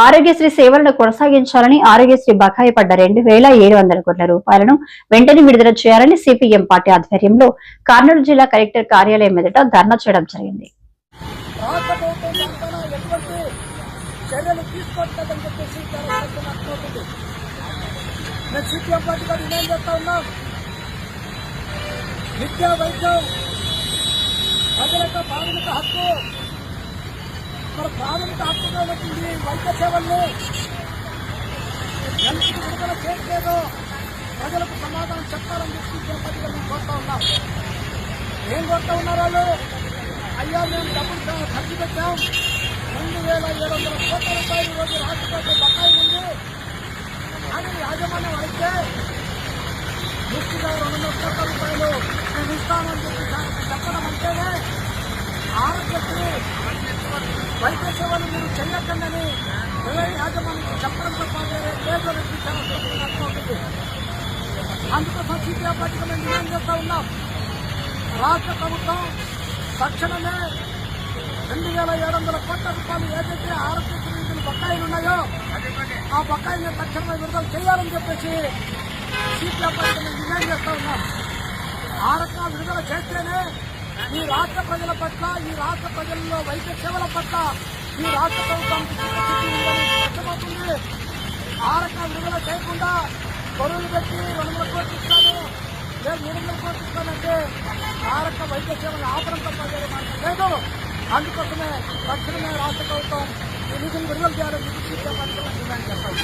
ఆరోగ్యశ్రీ సేవలను కొనసాగించాలని ఆరోగ్యశ్రీ బకాయి పడ్డ 2,700 కోట్ల రూపాయలను వెంటనే విడుదల చేయాలని సిపిఎం పార్టీ ఆధ్వర్యంలో కర్నూలు జిల్లా కలెక్టర్ కార్యాలయం ఎదుట ధర్నా చేయడం జరిగింది. ప్రాథమిక హక్కుగా వచ్చింది వైద్య సేవల్ని ఎందుకు విడుదల చేయట్లేదు, ప్రజలకు సమాధానం చెప్పాలని చెప్పి మేము కోరుతా ఉన్నాం. ఏం కోరుతా ఉన్నారు వాళ్ళు? అయ్యా మేము డబ్బులు ఖర్చు పెట్టాం, 2,700 కోట్ల రూపాయలు రోజు రాష్ట్రపతి బకాయి ఉంది అని యాజమాన్యం అయితే పూర్తిగా 200 కోట్ల రూపాయలు మేము ఇస్తామని చెప్పి చెప్పడం అంటేనే ఆరోగ్యశ్రీ వైద్య సేవలు మీరు చెయ్యకండి యాజమాన్యం చెప్పడంతో పాటు లేదు. అందుకోసం సిపిఐ పార్టీగా మేము డిమాండ్ చేస్తా ఉన్నాం. రాష్ట్ర ప్రభుత్వం తక్షణమే 2,700 కోట్ల రూపాయలు ఏదైతే ఆరోగ్యశ్రీ బకాయిలు ఉన్నాయో ఆ బకాయిని తక్షణమే విడుదల చేయాలని చెప్పేసి సిపిఐ పార్టీగా మేము డిమాండ్ చేస్తా ఉన్నాం. ఆ రకంగా విడుదల చేస్తేనే ఈ రాష్ట్ర ప్రజల పట్ల, ఈ రాష్ట్ర ప్రజల్లో వైద్య సేవల పట్ల ఈ రాష్ట్ర ప్రభుత్వానికి స్పష్టమవుతుంది. ఆ రకంగా విడుదల చేయకుండా గొడవలు పెట్టి 200 కోట్లు ఇస్తాను లేదు 300 కోట్లు ఇస్తానంటే ఆ రకంగా వైద్య సేవలు ఆపడం తప్ప లేదు. అందుకోసమే తక్షణమే రాష్ట్ర ప్రభుత్వం ఈ నిధులు విడుదల చేయాలని డిమాండ్ చేస్తాం.